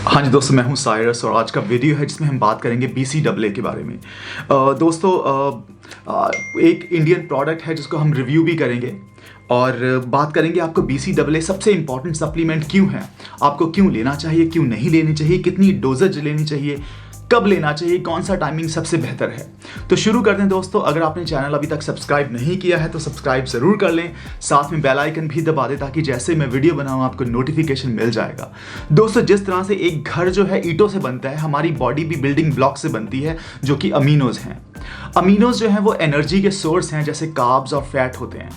हाँ जी दोस्तों, मैं हूँ साइरस और आज का वीडियो है जिसमें हम बात करेंगे BCAA के बारे में। दोस्तों, एक इंडियन प्रोडक्ट है जिसको हम रिव्यू भी करेंगे और बात करेंगे आपको BCAA सबसे इंपॉर्टेंट सप्लीमेंट क्यों है, आपको क्यों लेना चाहिए, क्यों नहीं लेनी चाहिए, कितनी डोजेज लेनी चाहिए, कब लेना चाहिए, कौन सा टाइमिंग सबसे बेहतर है। तो शुरू करते हैं दोस्तों। अगर आपने चैनल अभी तक सब्सक्राइब नहीं किया है तो सब्सक्राइब जरूर कर लें, साथ में बेल आइकन भी दबा दें ताकि जैसे मैं वीडियो बनाऊं आपको नोटिफिकेशन मिल जाएगा। दोस्तों, जिस तरह से एक घर जो है ईंटों से बनता है, हमारी बॉडी भी बिल्डिंग ब्लॉक से बनती है जो कि अमीनोज हैं। अमीनोज जो हैं वो एनर्जी के सोर्स हैं, जैसे कार्ब्स और फैट होते हैं।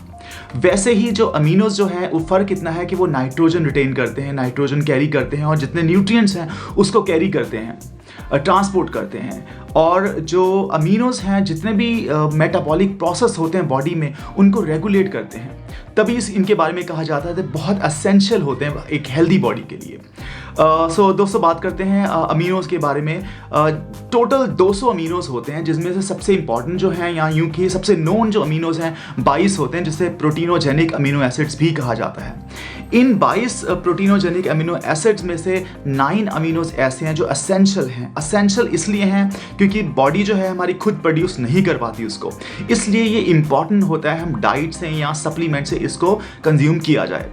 वैसे ही जो अमीनोज जो हैं वो फर्क इतना है कि वो नाइट्रोजन रिटेन करते हैं, नाइट्रोजन कैरी करते हैं और जितने न्यूट्रिएंट्स हैं उसको कैरी करते हैं, ट्रांसपोर्ट करते हैं। और जो अमीनोज हैं जितने भी मेटाबॉलिक प्रोसेस होते हैं बॉडी में उनको रेगुलेट करते हैं। तभी इनके बारे में कहा जाता है कि बहुत एसेंशियल होते हैं एक हेल्दी बॉडी के लिए। सो दोस्तों, बात करते हैं अमीनोज के बारे में। टोटल 200 अमीनोज होते हैं, जिसमें से सबसे इंपॉर्टेंट जो हैं या यूं कि सबसे नोन जो अमीनोज हैं 22 होते हैं, जिसे प्रोटीनोजेनिक अमीनो एसिड्स भी कहा जाता है। इन 22 प्रोटीनोजेनिक अमीनो एसिड्स में से 9 अमीनोज ऐसे हैं जो असेंशियल हैं। असेंशियल इसलिए हैं क्योंकि बॉडी जो है हमारी खुद प्रोड्यूस नहीं कर पाती उसको, इसलिए ये इंपॉर्टेंट होता है हम डाइट से या सप्लीमेंट से इसको कंज्यूम किया जाए।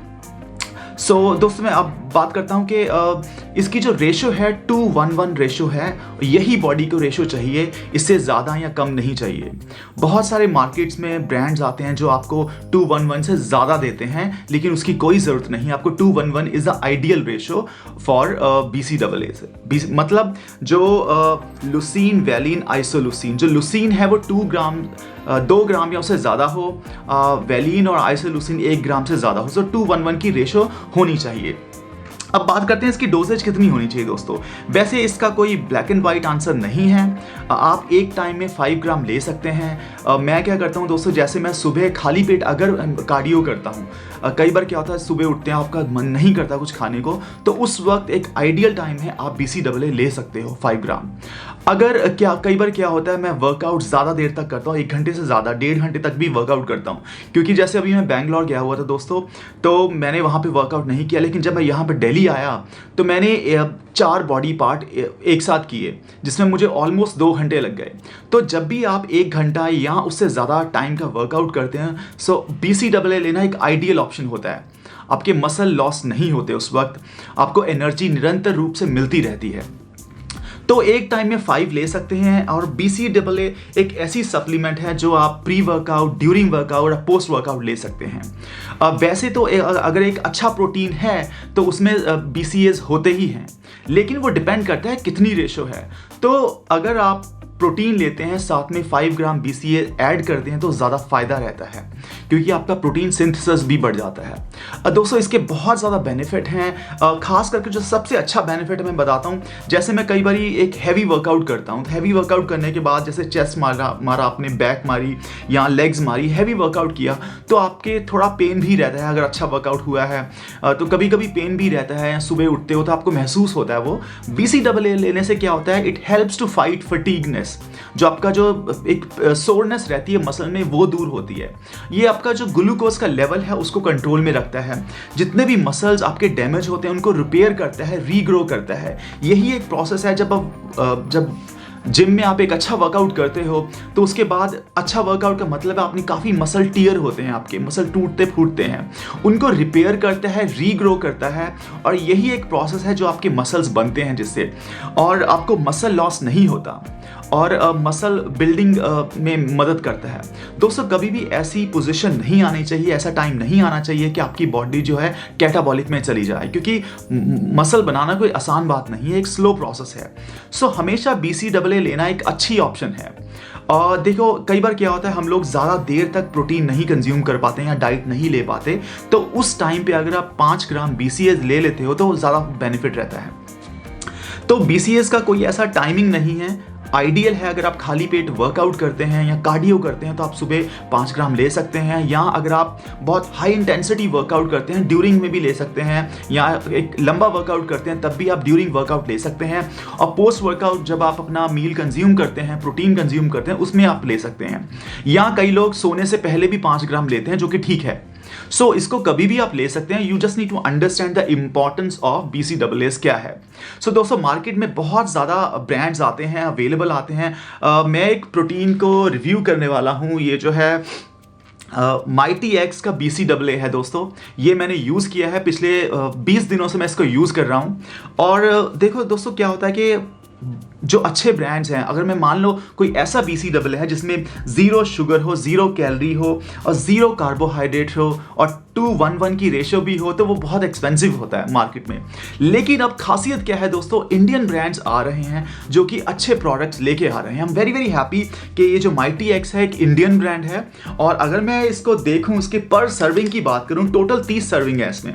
सो दोस्तों, मैं अब बात करता हूँ कि इसकी जो रेशो है 2:1:1 रेशो है। यही बॉडी को रेशो चाहिए, इससे ज़्यादा या कम नहीं चाहिए। बहुत सारे मार्केट्स में ब्रांड्स आते हैं जो आपको 2:1:1 से ज़्यादा देते हैं, लेकिन उसकी कोई ज़रूरत नहीं। आपको 2:1:1 is the ideal ratio for BCAA से। मतलब जो लुसीन, वैलिन, आइसोलुसीन, जो लुसीन है वो 2 ग्राम या उससे ज़्यादा हो, वैलिन और आइसोलुसीन 1 ग्राम से ज़्यादा हो। सो 2:1:1 की रेशो होनी चाहिए। अब बात करते हैं इसकी डोजेज कितनी होनी चाहिए दोस्तों। वैसे इसका कोई ब्लैक एंड वाइट आंसर नहीं है। आप एक टाइम में 5 ग्राम ले सकते हैं। मैं क्या करता हूं दोस्तों, जैसे मैं सुबह खाली पेट अगर कार्डियो करता हूं, कई बार क्या होता है सुबह उठते हैं आपका मन नहीं करता कुछ खाने को, तो उस वक्त एक आइडियल टाइम है आप BCAA ले सकते हो 5 ग्राम। अगर कई बार क्या होता है मैं वर्कआउट ज़्यादा देर तक करता हूँ, 1 घंटे से ज़्यादा, 1.5 घंटे तक भी वर्कआउट करता हूँ। क्योंकि जैसे अभी मैं बैंगलोर गया हुआ था दोस्तों, तो मैंने वहाँ पे वर्कआउट नहीं किया, लेकिन जब मैं यहाँ पे दिल्ली आया तो मैंने 4 बॉडी पार्ट एक साथ किए, जिसमें मुझे ऑलमोस्ट 2 घंटे लग गए। तो जब भी आप 1 घंटा या उससे ज़्यादा टाइम का वर्कआउट करते हैं, सो BCAA लेना एक आइडियल ऑप्शन होता है। आपके मसल लॉस नहीं होते उस वक्त, आपको एनर्जी निरंतर रूप से मिलती रहती है। तो एक टाइम में 5 ले सकते हैं। और BCAA एक ऐसी सप्लीमेंट है जो आप प्री वर्कआउट, ड्यूरिंग वर्कआउट और पोस्ट वर्कआउट ले सकते हैं। वैसे तो अगर एक अच्छा प्रोटीन है तो उसमें BCAAs होते ही हैं, लेकिन वो डिपेंड करता है कितनी रेशो है। तो अगर आप प्रोटीन लेते हैं साथ में 5 ग्राम BCAA ऐड करते हैं तो ज़्यादा फायदा रहता है, क्योंकि आपका प्रोटीन सिंथेसिस भी बढ़ जाता है। दोस्तों, इसके बहुत ज़्यादा बेनिफिट हैं। खास करके जो सबसे अच्छा बेनिफिट मैं बताता हूँ, जैसे मैं कई बार एक हैवी वर्कआउट करता हूँ, हैवी वर्कआउट करने के बाद जैसे चेस्ट मारा आपने, बैक मारी या लेग्स मारी, हैवी वर्कआउट किया, तो आपके थोड़ा पेन भी रहता है। अगर अच्छा वर्कआउट हुआ है तो कभी कभी पेन भी रहता है, सुबह उठते हो तो आपको महसूस होता है वो। BCAA लेने से क्या होता है, it helps to fight fatigueness, जो आपका जो एक सोरनेस रहती है मसल में वो दूर होती है। ये आपका जो ग्लूकोज का लेवल है उसको कंट्रोल में रखता है। जितने भी मसल्स आपके डैमेज होते हैं उनको रिपेयर करता है, रीग्रो करता है। यही एक प्रोसेस है। जब जिम में आप एक अच्छा वर्कआउट करते हो तो उसके बाद अच्छा वर्कआउट का मतलब है आपने काफ़ी मसल टीयर होते हैं, आपके मसल टूटते फूटते हैं, उनको रिपेयर करता है, रीग्रो करता है। और यही एक प्रोसेस है जो आपके मसल्स बनते हैं जिससे, और आपको मसल लॉस नहीं होता और मसल बिल्डिंग में मदद करता है। दोस्तों, कभी भी ऐसी पोजीशन नहीं आनी चाहिए, ऐसा टाइम नहीं आना चाहिए कि आपकी बॉडी जो है कैटाबॉलिक में चली जाए, क्योंकि मसल बनाना कोई आसान बात नहीं है, एक स्लो प्रोसेस है। सो हमेशा BCAA लेना एक अच्छी ऑप्शन है। और देखो, कई बार क्या होता है हम लोग ज़्यादा देर तक प्रोटीन नहीं कंज्यूम कर पाते हैं या डाइट नहीं ले पाते, तो उस टाइम पे अगर आप 5 ग्राम BCAAs ले लेते हो तो ज़्यादा बेनिफिट रहता है। तो BCAAs का कोई ऐसा टाइमिंग नहीं है। आइडियल है अगर आप खाली पेट वर्कआउट करते हैं या कार्डियो करते हैं तो आप सुबह 5 ग्राम ले सकते हैं, या अगर आप बहुत हाई इंटेंसिटी वर्कआउट करते हैं ड्यूरिंग में भी ले सकते हैं, या एक लंबा वर्कआउट करते हैं तब भी आप ड्यूरिंग वर्कआउट ले सकते हैं। और पोस्ट वर्कआउट जब आप अपना मील कंज्यूम करते हैं, प्रोटीन कंज्यूम करते हैं, उसमें आप ले सकते हैं। या कई लोग सोने से पहले भी 5 ग्राम लेते हैं, जो कि ठीक है। सो इसको कभी भी आप ले सकते हैं। You just need to understand the importance of BCAAs क्या है। सो दोस्तों मार्केट में बहुत ज़्यादा ब्रांड्स आते हैं, अवेलेबल आते हैं। मैं एक प्रोटीन को रिव्यू करने वाला हूँ। ये जो है माइटी एक्स का BCAA है दोस्तों। ये मैंने यूज़ किया है, पिछले 20 दिनों से मैं इसको यूज़ कर रहा हूँ। और देखो दोस्तों क्या होता है कि जो अच्छे ब्रांड्स हैं, अगर मैं मान लो कोई ऐसा BCAA है जिसमें ज़ीरो शुगर हो, ज़ीरो कैलोरी हो और ज़ीरो कार्बोहाइड्रेट हो और 2:1 की रेशियो भी हो, तो वो बहुत एक्सपेंसिव होता है मार्केट में। लेकिन अब खासियत क्या है दोस्तों, इंडियन ब्रांड्स आ रहे हैं जो कि अच्छे प्रोडक्ट्स लेके आ रहे हैं। आई एम वेरी वेरी हैप्पी कि ये जो माइटी एक्स है एक इंडियन ब्रांड है। और अगर मैं इसको देखूं, इसके पर सर्विंग की बात करूं, टोटल 30 सर्विंग है इसमें।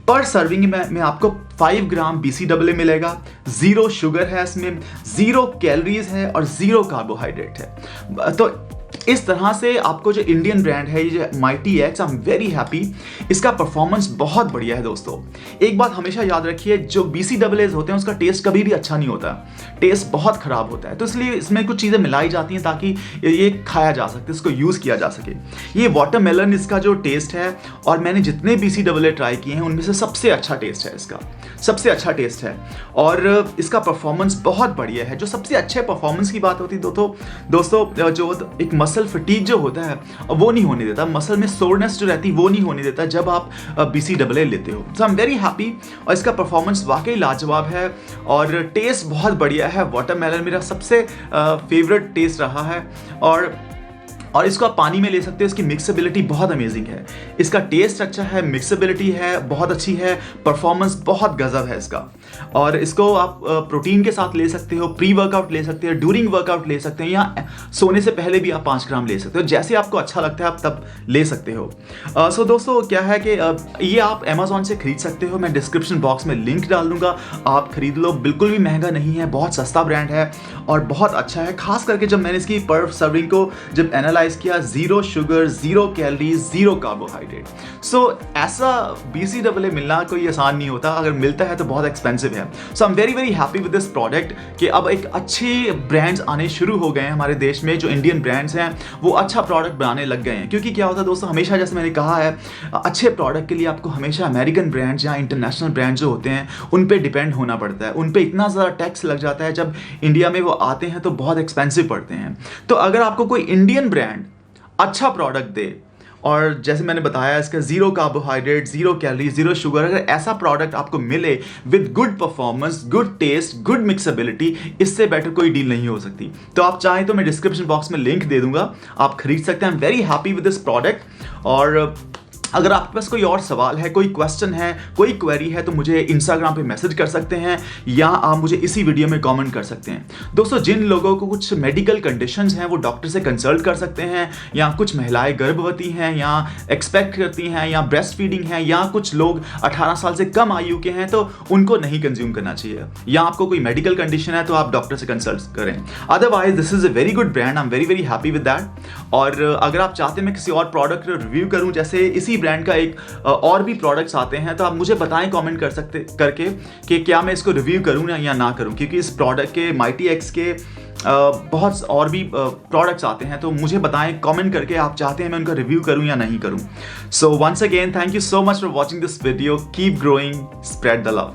पर सर्विंग में आपको 5 ग्राम BCAA मिलेगा, ज़ीरो शुगर है इसमें, ज़ीरो कैलोरीज है और ज़ीरो कार्बोहाइड्रेट है। तो इस तरह से आपको जो इंडियन ब्रांड है ये जो mighty x, I am very happy. इसका परफॉर्मेंस बहुत बढ़िया है दोस्तों। एक बात हमेशा याद रखिए, जो BCAAs होते हैं उसका टेस्ट कभी भी अच्छा नहीं होता, टेस्ट बहुत खराब होता है। तो इसलिए इसमें कुछ चीज़ें मिलाई जाती हैं ताकि ये खाया जा सके, इसको यूज़ किया जा सके। ये वाटरमेलन इसका जो टेस्ट है, और मैंने जितने BCAA ट्राई किए हैं उनमें से सबसे अच्छा टेस्ट है इसका, सबसे अच्छा टेस्ट है। और इसका परफॉर्मेंस बहुत बढ़िया है। जो सबसे अच्छे परफॉर्मेंस की बात होती है दोस्तों, जो एक मसल फटीग जो होता है वो नहीं होने देता, मसल में सोरनेस जो रहती है वो नहीं होने देता जब आप BCAA लेते हो। सो आई एम वेरी हैप्पी। और इसका परफॉर्मेंस वाकई लाजवाब है और टेस्ट बहुत बढ़िया है। वाटरमेलन मेरा सबसे फेवरेट टेस्ट रहा है। और इसको आप पानी में ले सकते हो। इसकी मिक्सेबिलिटी बहुत अमेजिंग है, इसका टेस्ट अच्छा है, मिक्सेबिलिटी है बहुत अच्छी है, परफॉर्मेंस बहुत गजब है इसका। और इसको आप प्रोटीन के साथ ले सकते हो, प्री वर्कआउट ले सकते हो, ड्यूरिंग वर्कआउट ले सकते हैं, या सोने से पहले भी आप 5 ग्राम ले सकते हो। जैसे आपको अच्छा लगता है आप तब ले सकते हो। सो दोस्तों क्या है कि ये आप अमेजोन से खरीद सकते हो। मैं डिस्क्रिप्शन बॉक्स में लिंक डाल दूंगा, आप खरीद लो। बिल्कुल भी महंगा नहीं है, बहुत सस्ता ब्रांड है और बहुत अच्छा है। खास करके जब मैंने इसकी पर सर्विंग को जब एनालाइज किया, zero sugar, zero calories, zero carbohydrate. So ऐसा BCAA मिलना कोई आसान नहीं होता, अगर मिलता है तो बहुत एक्सपेंसिव है। So I am very very happy with this product कि अब एक अच्छे ब्रांड्स आने शुरू हो गए हैं हमारे देश में। जो इंडियन ब्रांड्स हैं वो अच्छा प्रोडक्ट बनाने लग गए हैं। क्योंकि क्या होता है दोस्तों, हमेशा जैसे मैंने कहा है, अच्छे प्रोडक्ट के लिए आपको हमेशा अमेरिकन ब्रांड्स या इंटरनेशनल ब्रांड्स जो होते हैं उन पर डिपेंड होना पड़ता है। उन पर इतना ज़्यादा टैक्स लग जाता है, जब इंडिया में वो आते हैं तो बहुत एक्सपेंसिव पड़ते हैं। तो अगर आपको कोई इंडियन ब्रांड अच्छा प्रोडक्ट दे, और जैसे मैंने बताया इसका zero carbohydrate, zero calorie, zero sugar, अगर ऐसा प्रोडक्ट आपको मिले with good performance, good taste, good mixability, इससे बेटर कोई डील नहीं हो सकती। तो आप चाहें तो मैं डिस्क्रिप्शन बॉक्स में लिंक दे दूंगा, आप खरीद सकते हैं। आई am very happy with this product. और अगर आपके पास कोई और सवाल है, कोई क्वेश्चन है, कोई क्वेरी है, तो मुझे इंस्टाग्राम पे मैसेज कर सकते हैं या आप मुझे इसी वीडियो में कमेंट कर सकते हैं। दोस्तों जिन लोगों को कुछ मेडिकल कंडीशंस हैं वो डॉक्टर से कंसल्ट कर सकते हैं, या कुछ महिलाएं गर्भवती हैं या एक्सपेक्ट करती हैं या ब्रेस्ट फीडिंग है, या कुछ लोग 18 साल से कम आयु के हैं तो उनको नहीं कंज्यूम करना चाहिए, या आपको कोई मेडिकल कंडीशन है तो आप डॉक्टर से कंसल्ट करें। Otherwise this is a very good brand, I am very very happy with that. और अगर आप चाहते हैं मैं किसी और प्रोडक्ट रिव्यू करूँ, जैसे इसी ब्रांड का एक और भी प्रोडक्ट्स आते हैं, तो आप मुझे बताएं कमेंट कर सकते करके कि क्या मैं इसको रिव्यू करूं या ना करूं। क्योंकि इस प्रोडक्ट के माइटी एक्स के बहुत और भी प्रोडक्ट्स आते हैं, तो मुझे बताएं कमेंट करके आप चाहते हैं मैं उनका रिव्यू करूं या नहीं करूं। So once again thank you so much for watching this video. Keep growing, spread the love.